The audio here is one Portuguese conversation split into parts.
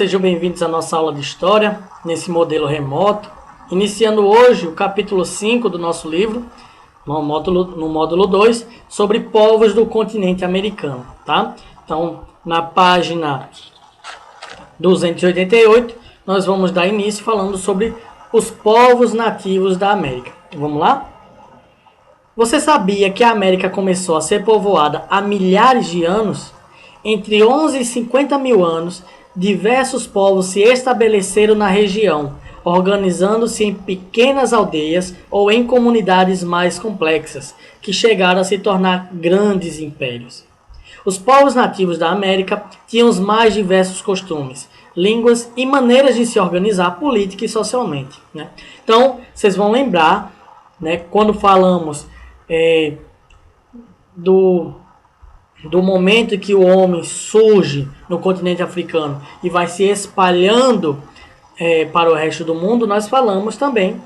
sejam bem-vindos à nossa aula de História, nesse modelo remoto. Iniciando hoje o capítulo 5 do nosso livro, no módulo 2, sobre povos do continente americano. Tá? Então, na página 288, nós vamos dar início falando sobre os povos nativos da América. Vamos lá? Você sabia que a América começou a ser povoada há milhares de anos? Entre 11 e 50 mil anos, diversos povos se estabeleceram na região, organizando-se em pequenas aldeias ou em comunidades mais complexas, que chegaram a se tornar grandes impérios. Os povos nativos da América tinham os mais diversos costumes, línguas e maneiras de se organizar política e socialmente. Né? Então, vocês vão lembrar, né, quando falamos do momento que o homem surge no continente africano e vai se espalhando para o resto do mundo, nós falamos também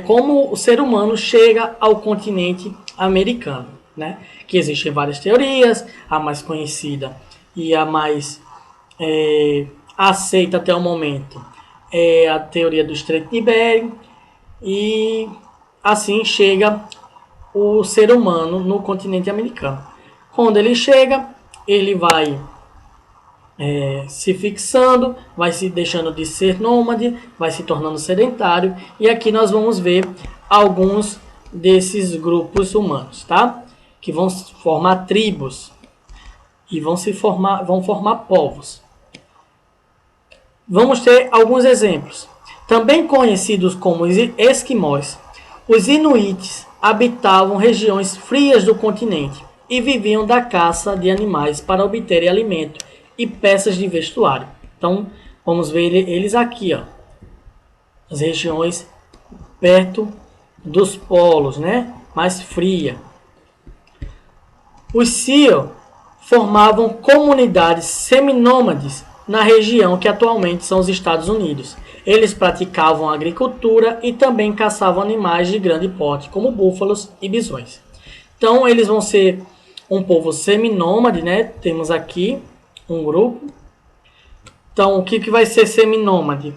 como o ser humano chega ao continente americano. Né? Que existem várias teorias, a mais conhecida e a mais aceita até o momento é a teoria do Estreito de Bering, e assim chega o ser humano no continente americano. Quando ele chega, ele vai se fixando, vai se deixando de ser nômade, vai se tornando sedentário, e aqui nós vamos ver alguns desses grupos humanos, tá? Que vão formar tribos e vão formar povos. Vamos ter alguns exemplos. Também conhecidos como esquimós, os inuites habitavam regiões frias do continente e viviam da caça de animais para obterem alimento e peças de vestuário. Então, vamos ver eles aqui, ó. As regiões perto dos polos, né? Mais fria. Os Sioux formavam comunidades seminômades na região que atualmente são os Estados Unidos. Eles praticavam agricultura e também caçavam animais de grande porte, como búfalos e bisões. Então, eles vão ser um povo seminômade, né? Temos aqui um grupo. Então, o que vai ser seminômade?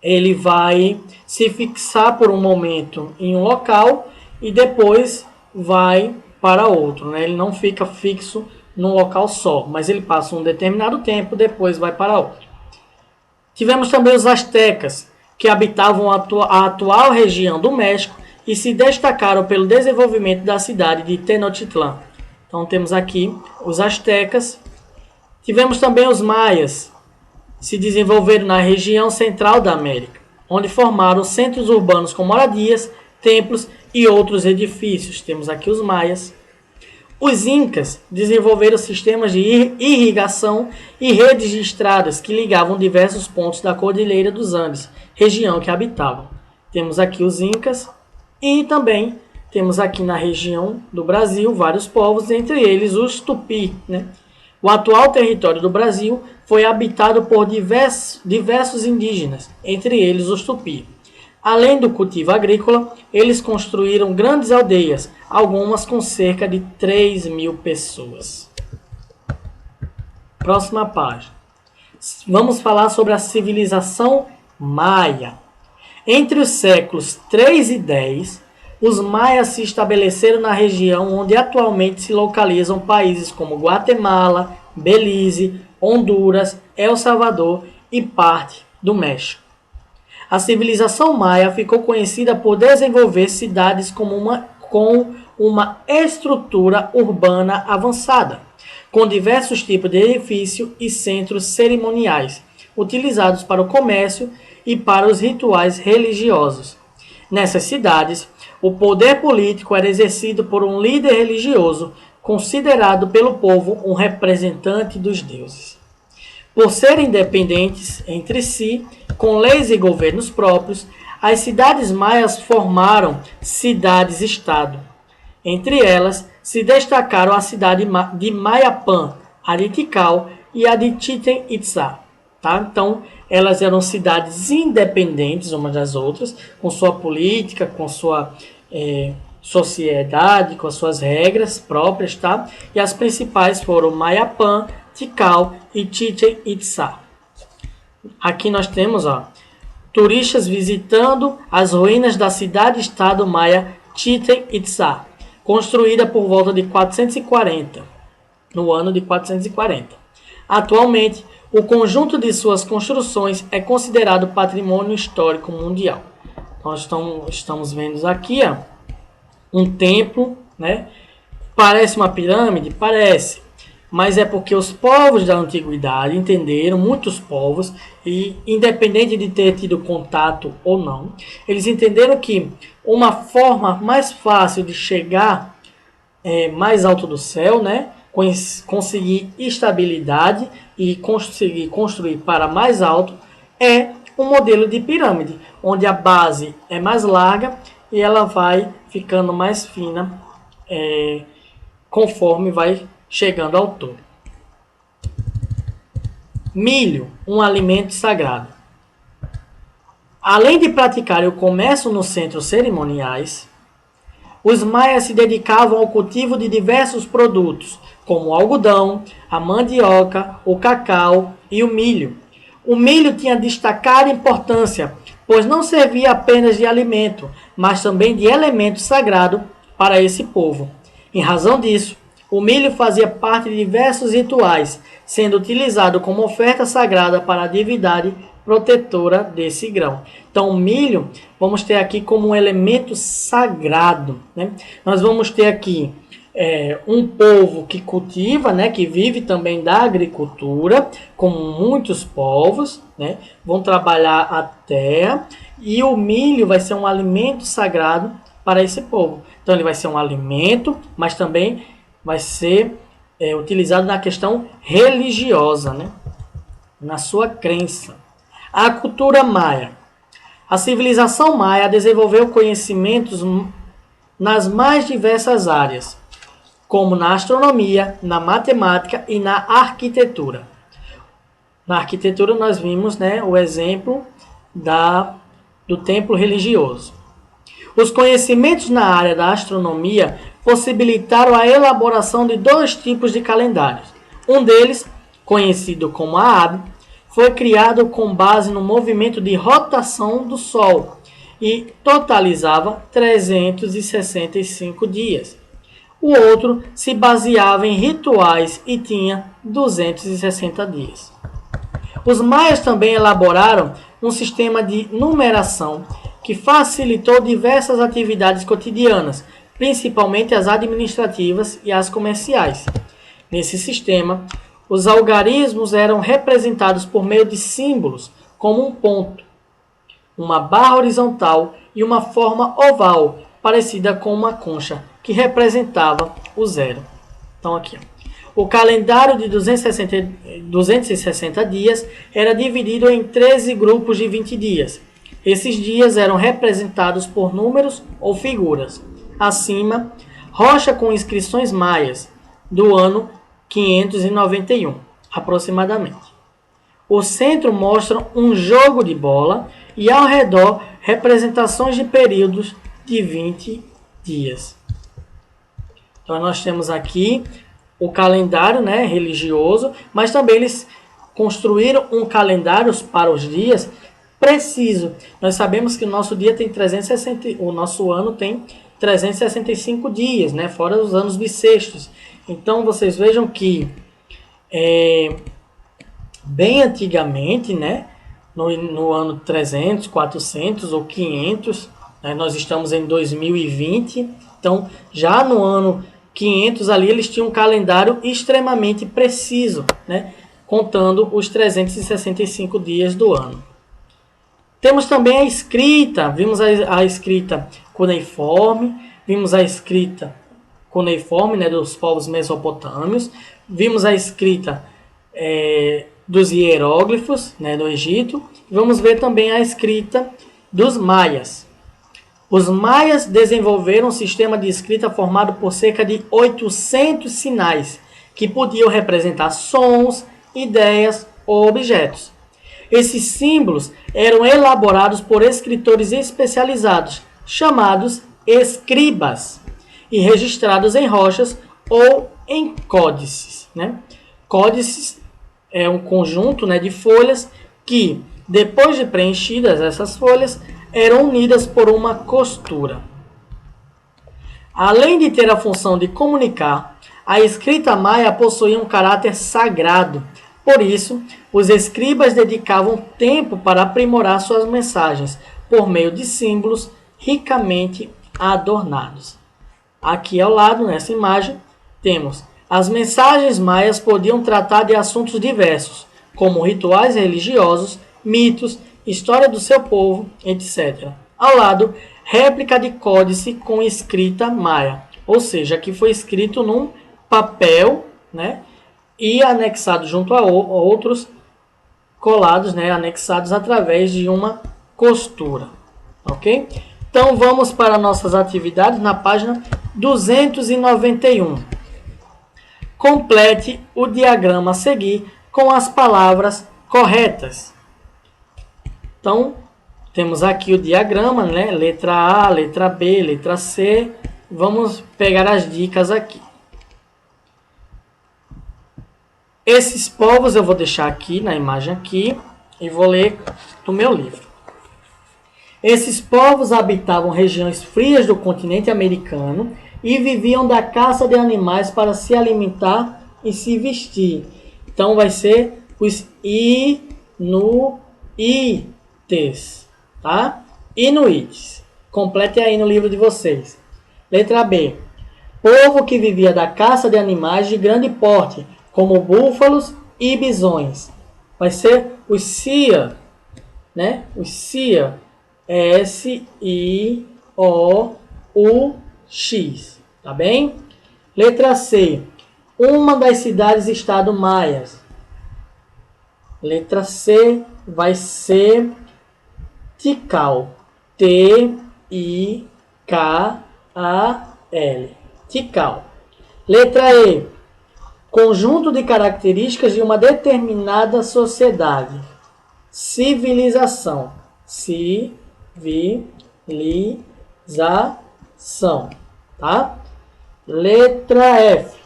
Ele vai se fixar por um momento em um local e depois vai para outro. Né? Ele não fica fixo num local só, mas ele passa um determinado tempo, depois vai para outro. Tivemos também os astecas, que habitavam a atual região do México e se destacaram pelo desenvolvimento da cidade de Tenochtitlan. Então temos aqui os astecas. Tivemos também os maias, se desenvolveram na região central da América, onde formaram centros urbanos com moradias, templos e outros edifícios. Temos aqui os maias. Os incas desenvolveram sistemas de irrigação e redes de estradas que ligavam diversos pontos da Cordilheira dos Andes, região que habitavam. Temos aqui os incas e também temos aqui na região do Brasil vários povos, entre eles os tupi. Né? O atual território do Brasil foi habitado por diversos indígenas, entre eles os tupi. Além do cultivo agrícola, eles construíram grandes aldeias, algumas com cerca de 3 mil pessoas. Próxima página. Vamos falar sobre a civilização maia. Entre os séculos 3 e 10, os maias se estabeleceram na região onde atualmente se localizam países como Guatemala, Belize, Honduras, El Salvador e parte do México. A civilização maia ficou conhecida por desenvolver cidades com uma estrutura urbana avançada, com diversos tipos de edifício e centros cerimoniais, utilizados para o comércio e para os rituais religiosos. Nessas cidades, o poder político era exercido por um líder religioso, considerado pelo povo um representante dos deuses. Por serem independentes entre si, com leis e governos próprios, as cidades maias formaram cidades-estado. Entre elas, se destacaram a cidade de Mayapán, a de Tikal e a de Chichen Itzá. Tá? Então, elas eram cidades independentes umas das outras, com sua política, com sua sociedade, com as suas regras próprias. Tá? E as principais foram Mayapán, Tikal e Chichen Itzá. Aqui nós temos, ó, turistas visitando as ruínas da cidade-estado maia Chichén Itzá, construída por volta de 440, no ano de 440. Atualmente, o conjunto de suas construções é considerado patrimônio histórico mundial. Nós estamos vendo aqui, ó, um templo, né? Parece uma pirâmide? Parece. Mas é porque os povos da antiguidade entenderam, muitos povos, e independente de ter tido contato ou não, eles entenderam que uma forma mais fácil de chegar mais alto do céu, né, conseguir estabilidade e conseguir construir para mais alto, é um modelo de pirâmide, onde a base é mais larga e ela vai ficando mais fina conforme vai chegando ao topo. Milho, um alimento sagrado. Além de praticar o comércio nos centros cerimoniais, os maias se dedicavam ao cultivo de diversos produtos, como o algodão, a mandioca, o cacau e o milho. O milho tinha destacada importância, pois não servia apenas de alimento, mas também de elemento sagrado para esse povo. Em razão disso, o milho fazia parte de diversos rituais, sendo utilizado como oferta sagrada para a divindade protetora desse grão. Então, o milho, vamos ter aqui como um elemento sagrado, né? Nós vamos ter aqui um povo que cultiva, né, que vive também da agricultura, como muitos povos, né, vão trabalhar a terra, e o milho vai ser um alimento sagrado para esse povo. Então, ele vai ser um alimento, mas também vai ser utilizado na questão religiosa, né? Na sua crença. A cultura maia. A civilização maia desenvolveu conhecimentos nas mais diversas áreas, como na astronomia, na matemática e na arquitetura. Na arquitetura nós vimos, né, o exemplo do templo religioso. Os conhecimentos na área da astronomia possibilitaram a elaboração de 2 tipos de calendários. Um deles, conhecido como Aab, foi criado com base no movimento de rotação do Sol e totalizava 365 dias. O outro se baseava em rituais e tinha 260 dias. Os maias também elaboraram um sistema de numeração que facilitou diversas atividades cotidianas, principalmente as administrativas e as comerciais. Nesse sistema, os algarismos eram representados por meio de símbolos, como um ponto, uma barra horizontal e uma forma oval, parecida com uma concha, que representava o zero. Então, aqui, o calendário de 260 dias era dividido em 13 grupos de 20 dias. Esses dias eram representados por números ou figuras. Acima, rocha com inscrições maias, do ano 591, aproximadamente. O centro mostra um jogo de bola e ao redor representações de períodos de 20 dias. Então nós temos aqui o calendário, né, religioso, mas também eles construíram um calendário para os dias preciso. Nós sabemos que o nosso dia tem 360, o nosso ano tem 365 dias, né, fora os anos bissextos. Então vocês vejam que bem antigamente, né, no ano 300, 400 ou 500, né, nós estamos em 2020, então já no ano 500 ali eles tinham um calendário extremamente preciso, né, contando os 365 dias do ano. Temos também a escrita, vimos a escrita cuneiforme, vimos a escrita cuneiforme, né, dos povos mesopotâmios, vimos a escrita dos hieróglifos, né, do Egito, vamos ver também a escrita dos maias. Os maias desenvolveram um sistema de escrita formado por cerca de 800 sinais, que podiam representar sons, ideias ou objetos. Esses símbolos eram elaborados por escritores especializados, chamados escribas, e registrados em rochas ou em códices, né? Códices é um conjunto, né, de folhas que, depois de preenchidas essas folhas, eram unidas por uma costura. Além de ter a função de comunicar, a escrita maia possuía um caráter sagrado. Por isso, os escribas dedicavam tempo para aprimorar suas mensagens por meio de símbolos ricamente adornados. Aqui ao lado, nessa imagem, temos as mensagens maias podiam tratar de assuntos diversos, como rituais religiosos, mitos, história do seu povo, etc. Ao lado, réplica de códice com escrita maia, ou seja, que foi escrito num papel, né, e anexado junto a outros, colados, né, anexados através de uma costura. Ok? Então vamos para nossas atividades na página 291. Complete o diagrama a seguir com as palavras corretas. Então, temos aqui o diagrama, né? Letra A, letra B, letra C. Vamos pegar as dicas aqui. Esses povos eu vou deixar aqui na imagem aqui e vou ler do meu livro. Esses povos habitavam regiões frias do continente americano e viviam da caça de animais para se alimentar e se vestir. Então vai ser os Inuites, tá? Inuites. Complete aí no livro de vocês. Letra B. Povo que vivia da caça de animais de grande porte, como búfalos e bisões. Vai ser os Sia, né? Os Sia. S-I-O-U-X. Tá bem? Letra C. Uma das cidades-estado maias. Letra C vai ser Tikal. T-I-K-A-L. Tikal. Letra E. Conjunto de características de uma determinada sociedade. Civilização. Civilização, tá? Letra F.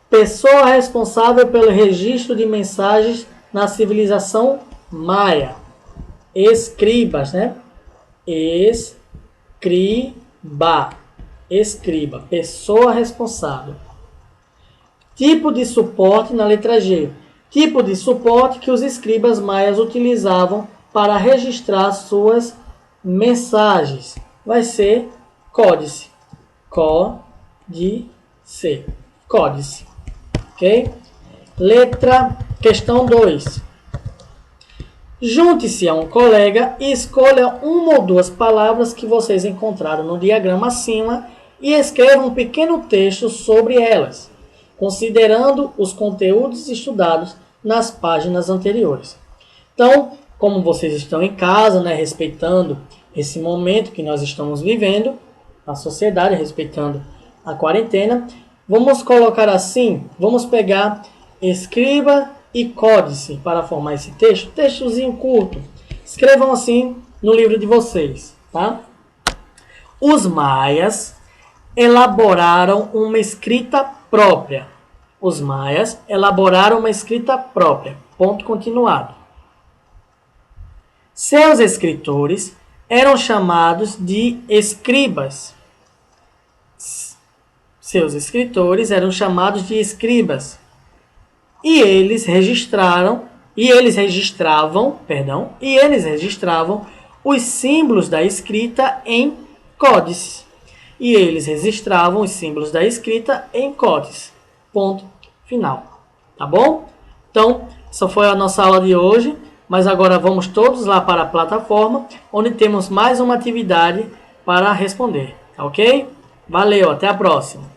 Pessoa responsável pelo registro de mensagens na civilização maia. Escribas, né? Escriba. Pessoa responsável. Tipo de suporte na letra G. Tipo de suporte que os escribas maias utilizavam para registrar suas mensagens. Vai ser códice. Códice. Ok? Questão 2. Junte-se a um colega e escolha uma ou duas palavras que vocês encontraram no diagrama acima e escreva um pequeno texto sobre elas, considerando os conteúdos estudados nas páginas anteriores. Então, como vocês estão em casa, né, respeitando esse momento que nós estamos vivendo, a sociedade, respeitando a quarentena, vamos colocar assim, vamos pegar escriba e códice para formar esse texto, textozinho curto. Escrevam assim no livro de vocês, tá? Os maias elaboraram uma escrita própria. Os maias elaboraram uma escrita própria. Ponto continuado. Seus escritores eram chamados de escribas. Seus escritores eram chamados de escribas. E eles registravam os símbolos da escrita em códices. Ponto final. Tá bom? Então, essa foi a nossa aula de hoje. Mas agora vamos todos lá para a plataforma, onde temos mais uma atividade para responder. Ok? Valeu, até a próxima!